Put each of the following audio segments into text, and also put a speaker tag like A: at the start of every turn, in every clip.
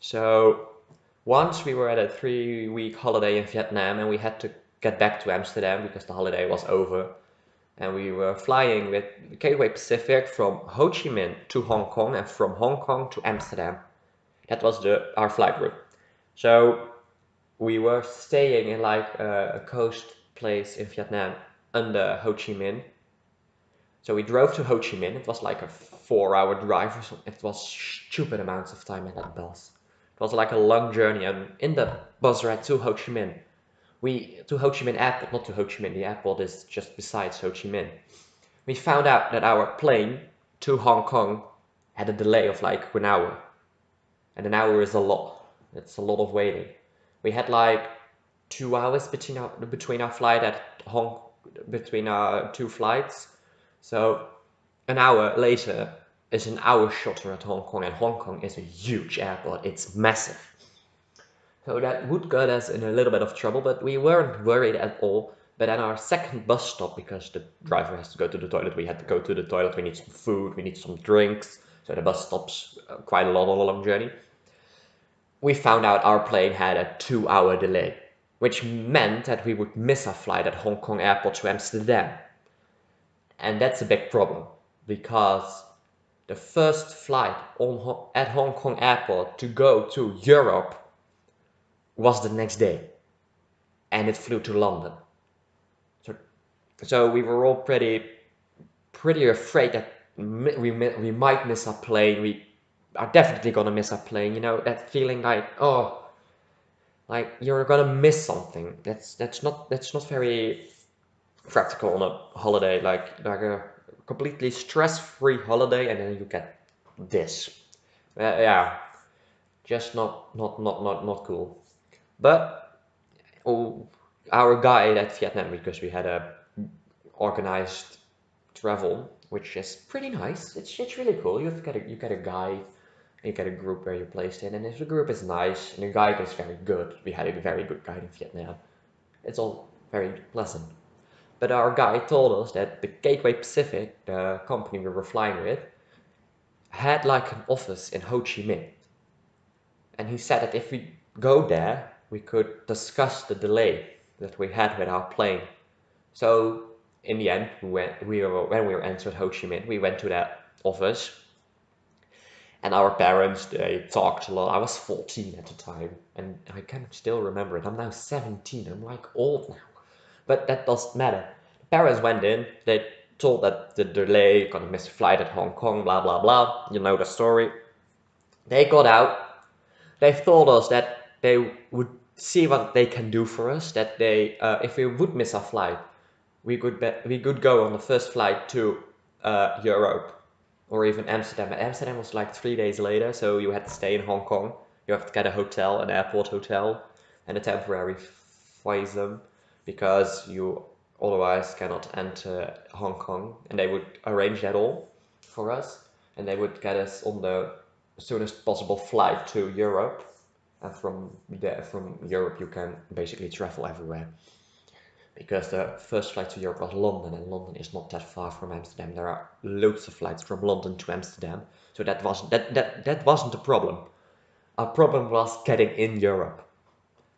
A: So once we were at a 3-week holiday in Vietnam and we had to get back to Amsterdam because the holiday was over. And we were flying with Gateway Pacific from Ho Chi Minh to Hong Kong and from Hong Kong to Amsterdam. That was our flight route. So we were staying in like a coast place in Vietnam under Ho Chi Minh. So we drove to Ho Chi Minh. It was like a 4-hour drive or something. It was stupid amounts of time in that bus. It was like a long journey, and in the bus ride to Ho Chi Minh, to Ho Chi Minh Airport, not to Ho Chi Minh. The airport is just besides Ho Chi Minh. We found out that our plane to Hong Kong had a delay of like an hour, and an hour is a lot. It's a lot of waiting. We had like 2 hours between our flight at Hong between our two flights. So an hour later is an hour shorter at Hong Kong, and Hong Kong is a huge airport. It's massive. So that would get us in a little bit of trouble, but we weren't worried at all. But at our second bus stop, because the driver has to go to the toilet, we had to go to the toilet, we need some food, we need some drinks. So the bus stops quite a lot on a long journey. We found out our plane had a 2-hour delay, which meant that we would miss our flight at Hong Kong Airport to Amsterdam. And that's a big problem, because the first flight at Hong Kong Airport to go to Europe was the next day, and it flew to London. So we were all pretty afraid that we might miss our plane. We are definitely gonna miss our plane. You know, that feeling like, oh, like you're gonna miss something. That's not very practical on a holiday, like a completely stress-free holiday, and then you get this. Yeah, just not cool. But oh, our guide at Vietnam, because we had a organized travel, which is pretty nice. It's really cool. You get a guide, you get a group where you're placed in, and if the group is nice and the guide is very good, we had a very good guide in Vietnam. It's all very pleasant. But our guide told us that the Gateway Pacific, the company we were flying with, had like an office in Ho Chi Minh. And he said that if we go there, we could discuss the delay that we had with our plane. So in the end, when we were entered Ho Chi Minh, we went to that office, and our parents, they talked a lot. I was 14 at the time, and I can still remember it. I'm now 17. I'm like old now, but that doesn't matter. The parents went in. They told that the delay, you're gonna miss a flight at Hong Kong, blah blah blah. You know the story. They got out. They told us that they would see what they can do for us. That they, if we would miss our flight, we could go on the first flight to Europe or even Amsterdam. Amsterdam was like 3 days later, so you had to stay in Hong Kong. You have to get a hotel, an airport hotel, and a temporary visum, because you otherwise cannot enter Hong Kong. And they would arrange that all for us, and they would get us on the soonest possible flight to Europe. And from there, from Europe, you can basically travel everywhere, because the first flight to Europe was London, and London is not that far from Amsterdam. There are loads of flights from London to Amsterdam, so that wasn't a problem. Our problem was getting in Europe.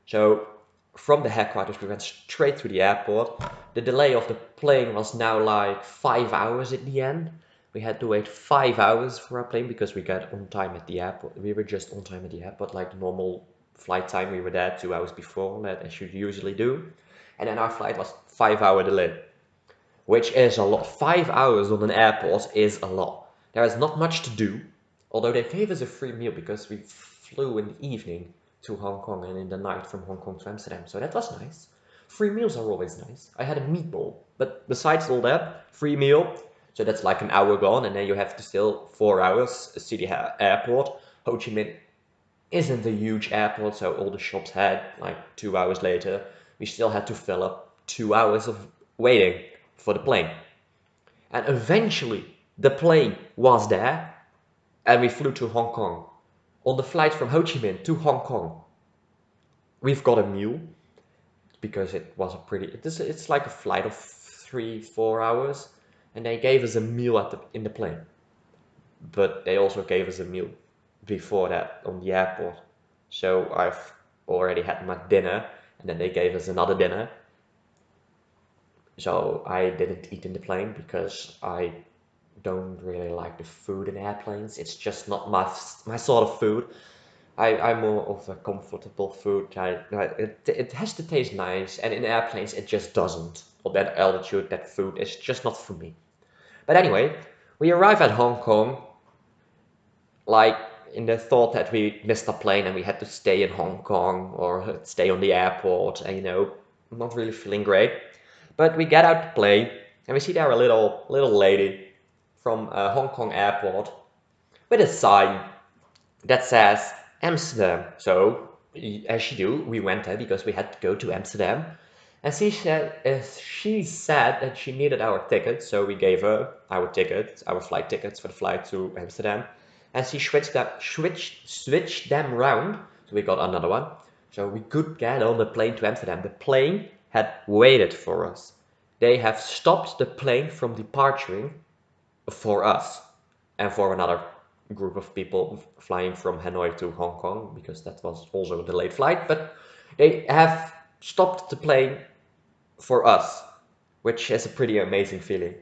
A: So from the headquarters, we went straight to the airport. The delay of the plane was now like 5 hours at the end. We had to wait 5 hours for our plane because we got on time at the airport. We were just on time at the airport, like the normal flight time. We were there 2 hours before that, as you usually do. And then our flight was 5 hour delay, which is a lot. 5 hours on an airport is a lot. There is not much to do, although they gave us a free meal because we flew in the evening to Hong Kong and in the night from Hong Kong to Amsterdam. So that was nice. Free meals are always nice. I had a meatball, but besides all that, free meal. So that's like an hour gone, and then you have to still 4 hours see the airport. Ho Chi Minh isn't a huge airport, so all the shops had like 2 hours later. We still had to fill up 2 hours of waiting for the plane. And eventually, the plane was there, and we flew to Hong Kong. On the flight from Ho Chi Minh to Hong Kong, we've got a meal, because it was a pretty, it's like a flight of 3-4 hours, and they gave us a meal in the plane. But they also gave us a meal before that on the airport. So I've already had my dinner, and then they gave us another dinner. So I didn't eat in the plane because I don't really like the food in airplanes. It's just not my sort of food. I'm more of a comfortable food. It has to taste nice, and in airplanes it just doesn't. At that altitude, that food is just not for me. But anyway, we arrive at Hong Kong, like in the thought that we missed a plane and we had to stay in Hong Kong or stay on the airport, and not really feeling great. But we get out the plane and we see there a little lady from Hong Kong airport with a sign that says Amsterdam. So, as you do, we went there because we had to go to Amsterdam. And she said that she needed our tickets, so we gave her our tickets, our flight tickets for the flight to Amsterdam. And she switched them round, so we got another one. So we could get on the plane to Amsterdam. The plane had waited for us. They have stopped the plane from departing for us and for another group of people flying from Hanoi to Hong Kong, because that was also a delayed flight. But they have stopped the plane for us, which is a pretty amazing feeling.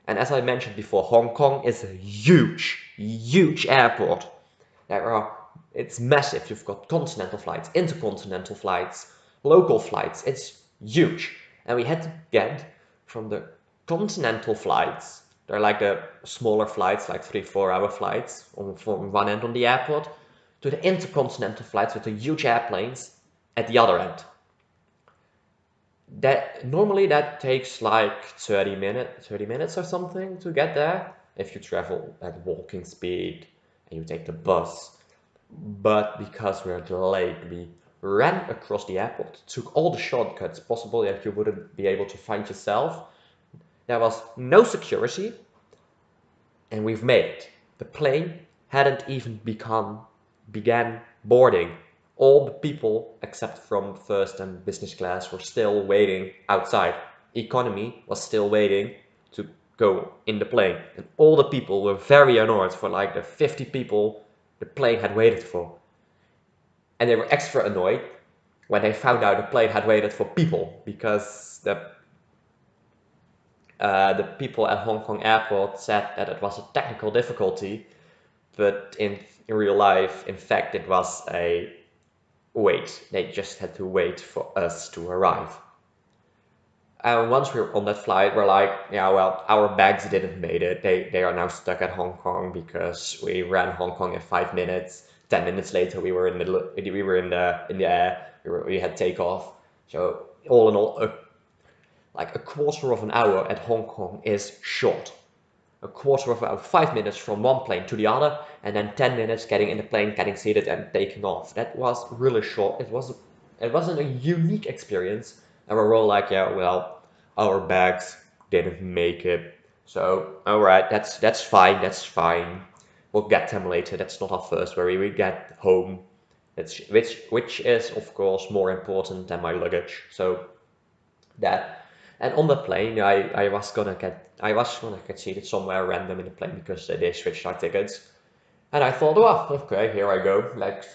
A: And as I mentioned before, Hong Kong is a huge airport. It's massive. You've got continental flights, intercontinental flights, local flights. It's huge. And we had to get from the continental flights, they're like the smaller flights, like 3-4 hour flights from one end on the airport, to the intercontinental flights with the huge airplanes at the other end. That takes like 30 minutes or something to get there if you travel at walking speed and you take the bus. But because we are delayed, we ran across the airport, took all the shortcuts possible that you wouldn't be able to find yourself. There was no security, and we've made it. The plane hadn't even began boarding. All the people, except from first and business class, were still waiting outside. Economy was still waiting to go in the plane. And all the people were very annoyed for like the 50 people the plane had waited for. And they were extra annoyed when they found out the plane had waited for people, because the people at Hong Kong airport said that it was a technical difficulty, but in real life, in fact, it was a wait. They just had to wait for us to arrive. And once we were on that flight, we're like, yeah, well, our bags didn't make it. They are now stuck at Hong Kong because we ran Hong Kong in 5 minutes. 10 minutes later, we were in the air. We had takeoff. So all in all, like a quarter of an hour at Hong Kong is short. A quarter of an hour, 5 minutes from one plane to the other, and then 10 minutes getting in the plane, getting seated, and taking off. That was really short. It wasn't a unique experience, and we're all like, yeah, well, our bags didn't make it. So, all right, that's fine. That's fine. We'll get them later. That's not our first worry. We get home. Which is of course more important than my luggage. So that. And on the plane, I was gonna get seated somewhere random in the plane because they switched our tickets. And I thought, well, okay, here I go.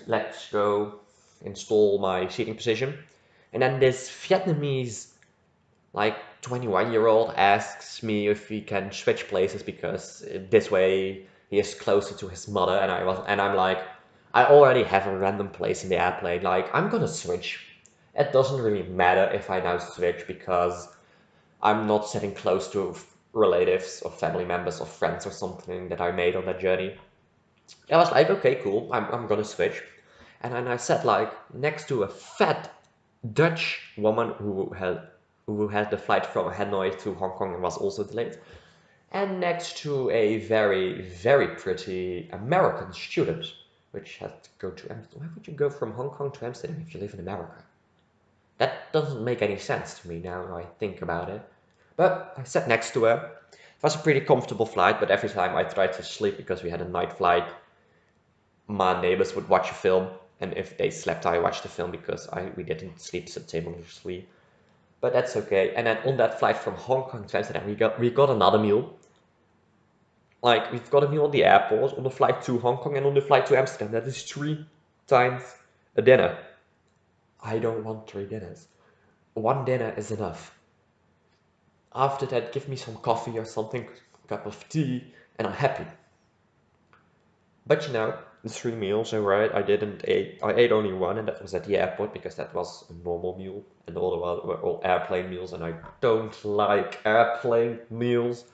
A: Let's go install my seating position. And then this Vietnamese, like 21-year-old, asks me if he can switch places because this way he is closer to his mother. And I'm like, I already have a random place in the airplane. Like, I'm gonna switch. It doesn't really matter if I now switch because I'm not sitting close to relatives or family members or friends or something that I made on that journey. I was like, okay, cool, I'm gonna switch. And then I sat like next to a fat Dutch woman who had the flight from Hanoi to Hong Kong and was also delayed. And next to a very pretty American student, which had to go to Amsterdam. Why would you go from Hong Kong to Amsterdam if you live in America? That doesn't make any sense to me now I think about it. But I sat next to her. It was a pretty comfortable flight, but every time I tried to sleep because we had a night flight, my neighbors would watch a film, and if they slept, I watched the film because we didn't sleep simultaneously. But that's okay. And then on that flight from Hong Kong to Amsterdam, we got another meal. Like we've got a meal on the airport, on the flight to Hong Kong, and on the flight to Amsterdam. That is 3 times A dinner. I don't want three dinners. One dinner is enough. After that, give me some coffee or something, cup of tea, and I'm happy. But the 3 meals, alright, I ate only one, and that was at the airport because that was a normal meal, and all the other were all airplane meals, and I don't like airplane meals.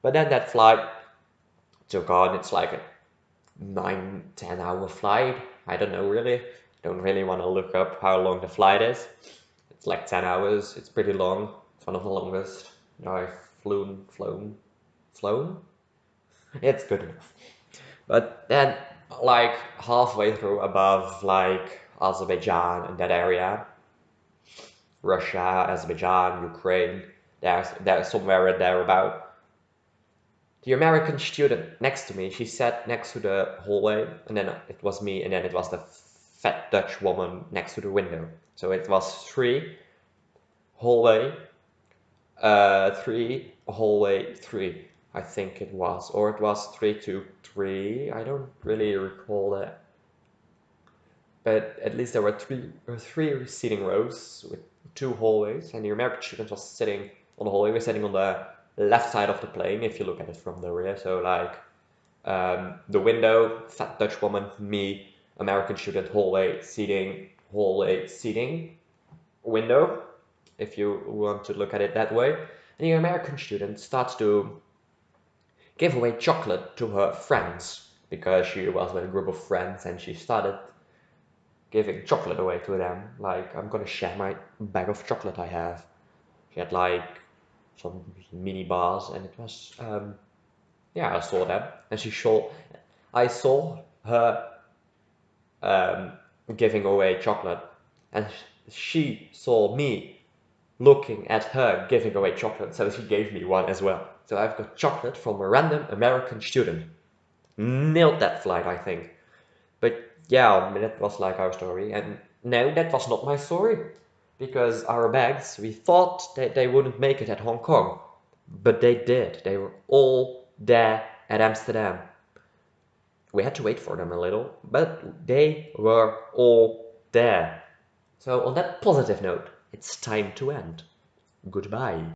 A: But then that flight took on, it's like a 9-10 hour flight. I don't know really. Don't really want to look up how long the flight is. It's like 10 hours. It's pretty long. It's one of the longest I've flown. It's good enough. But then, like halfway through, above like Azerbaijan and that area, Russia, Azerbaijan, Ukraine, there's somewhere in there about. The American student next to me, she sat next to the hallway, and then it was me, and then it was the fat Dutch woman next to the window. So it was hallway, three, I think it was, or it was 3-2-3. I don't really recall that, but at least there were three seating rows with two hallways, and the American student was sitting on the hallway. We're sitting on the left side of the plane if you look at it from the rear. So like the window, fat Dutch woman, me, American student, hallway seating, window, if you want to look at it that way. And the American student starts to give away chocolate to her friends because she was with a group of friends and she started giving chocolate away to them. Like, I'm gonna share my bag of chocolate I have. She had like some mini bars and it was, yeah, I saw them. And I saw her um, giving away chocolate and she saw me looking at her giving away chocolate, so she gave me one as well. So I've got chocolate from a random American student. Nailed that flight, I think. But yeah, I mean, that was like our story. And no, that was not my story. Because our bags, we thought that they wouldn't make it at Hong Kong. But they did. They were all there at Amsterdam. We had to wait for them a little, but they were all there. So on that positive note, it's time to end. Goodbye.